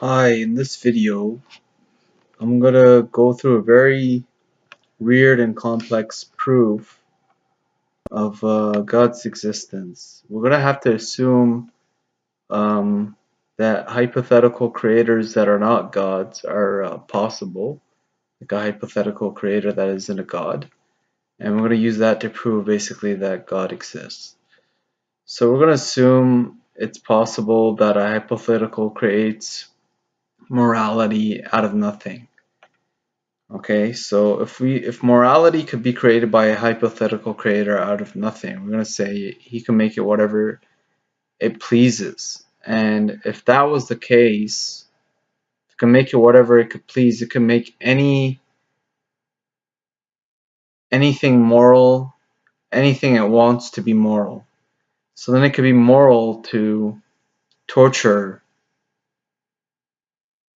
Hi, in this video, I'm gonna go through a very weird and complex proof of God's existence. We're gonna have to assume that hypothetical creators that are not gods are possible, like a hypothetical creator that isn't a god, and we're gonna use that to prove basically that God exists. So we're gonna assume it's possible that a hypothetical creates morality out of nothing. Okay, so if morality could be created by a hypothetical creator out of nothing, we're gonna say he can make it whatever it pleases. And if that was the case, it can make it whatever it could please. It can make anything moral, anything it wants to be moral. So then it could be moral to torture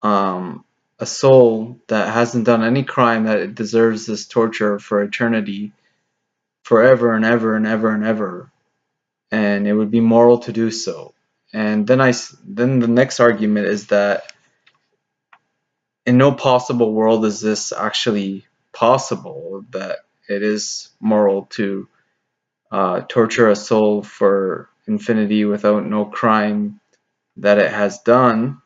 um, a soul that hasn't done any crime that it deserves this torture for eternity, forever and ever and ever and ever. And it would be moral to do so. And then the next argument is that in no possible world is this actually possible, that it is moral to torture a soul for infinity without no crime that it has done.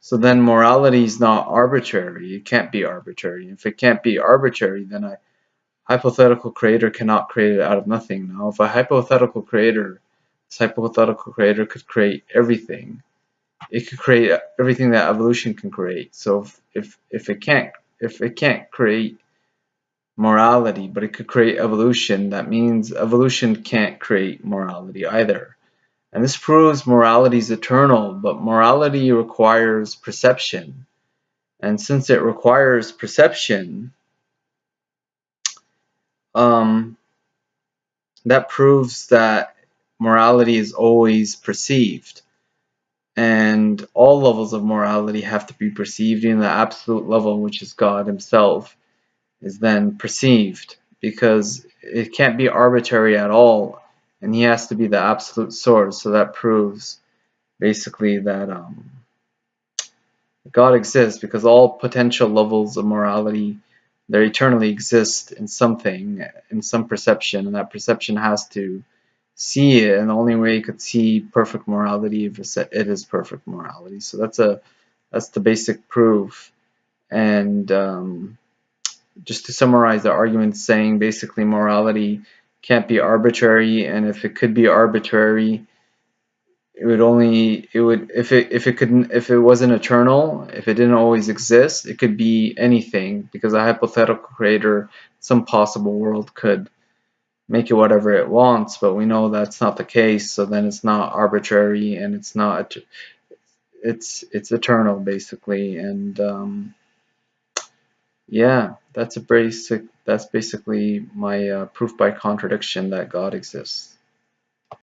So then morality is not arbitrary. It can't be arbitrary. If it can't be arbitrary, then a hypothetical creator cannot create it out of nothing. Now, if a this hypothetical creator could create everything. It could create everything that evolution can create. So if it can't create morality, but it could create evolution, that means evolution can't create morality either. And this proves morality is eternal, but morality requires perception. And since it requires perception, um, that proves that morality is always perceived. And all levels of morality have to be perceived, and the absolute level, which is God himself, is then perceived, because it can't be arbitrary at all, and he has to be the absolute source. So that proves basically that God exists, because all potential levels of morality, they eternally exist in something, in some perception, and that perception has to see it, and the only way you could see perfect morality if it is perfect morality. So that's the basic proof. And just to summarize the argument, saying basically morality can't be arbitrary, and if it could be arbitrary, if it wasn't eternal, if it didn't always exist, it could be anything, because a hypothetical creator, some possible world, could make it whatever it wants, but we know that's not the case. So then it's not arbitrary, and it's eternal basically. And yeah, that's basically my proof by contradiction that God exists.